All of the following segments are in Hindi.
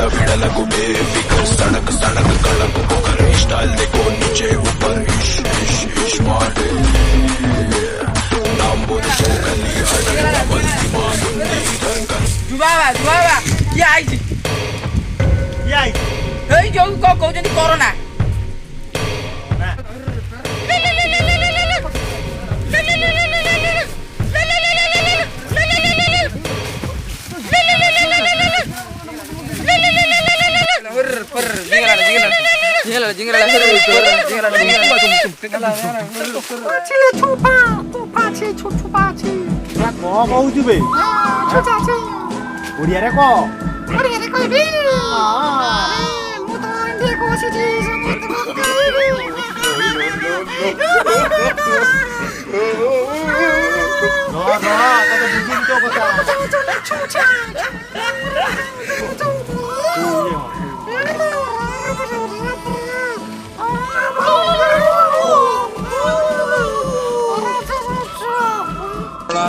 बड़ा भिड़ा लगू बेफिकर सड़क सड़क कड़क होकर स्टाइल देखो नीचे ऊपर इश इश इश मार दे नाम बोल सो गली हटक बल्कि मांगुंदी धनकर जुबाबा ये आइछि हेई जो को कहउछन्ती कोरोना ଓଡ଼ିଆରେ କହ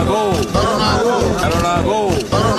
Go, Carolina, go.